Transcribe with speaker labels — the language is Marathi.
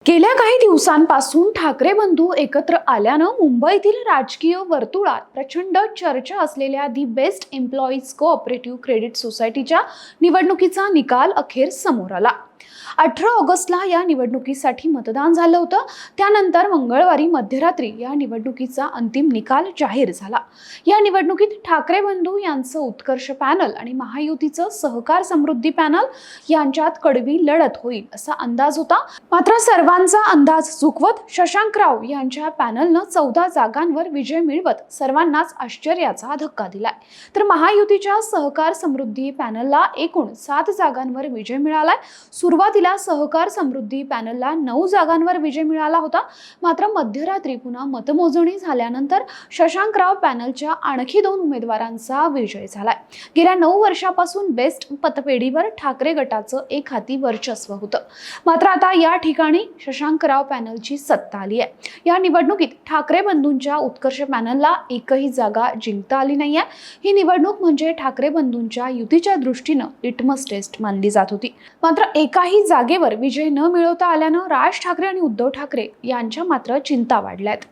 Speaker 1: गेल्या काही दिवसांपासून ठाकरे बंधू एकत्र आल्यानं मुंबईतील राजकीय वर्तुळात प्रचंड चर्चा असलेल्या the best employees cooperative credit सोसायटीच्या निवडणुकीचा निकाल अखेर समोर आला। 18 ऑगस्टला या निवडणुकीसाठी मतदान झालं होतं। त्यानंतर मंगळवारी मध्यरात्री या निवडणुकीचा अंतिम निकाल जाहीर झाला। या निवडणुकीत ठाकरे बंधू यांचं उत्कर्ष पॅनल आणि महायुतीचं सहकार समृद्धी पॅनल यांच्यात कडवी लढत होईल असा अंदाज होता। मात्र सर्वांचा अंदाज चुकवत शशांकराव यांच्या पॅनलनं 14 जागांवर विजय मिळवत सर्वांनाच आश्चर्याचा धक्का दिलाय। तर महायुतीच्या सहकार समृद्धी पॅनलला एकूण 7 जागांवर विजय मिळालाय। सुरुवातीला सहकार समृद्धी पॅनलला 9 जागांवर विजय मिळाला होता। मात्र मध्यरात्री पुन्हा मतमोजणी झाल्यानंतर शशांकराव पॅनलच्या आणखी 2 उमेदवारांचा विजय झालाय। गेल्या 9 वर्षापासून बेस्ट पतपेढीवर ठाकरे गटाचं एक हाती वर्चस्व होतं। मात्र आता या ठिकाणी शशांकराव पॅनलची सत्ता आली आहे। या निवडणुकीत ठाकरे बंधूंच्या उत्कर्ष पॅनलला एकही जागा जिंकता आली नाहीये। ही निवडणूक म्हणजे ठाकरे बंधूंच्या युतीच्या दृष्टीनं लिटमस टेस्ट मानली जात होती। मात्र एकाही जागेवर विजय न मिळवता आल्यानं राज ठाकरे आणि उद्धव ठाकरे यांच्या मात्र चिंता वाढल्यात।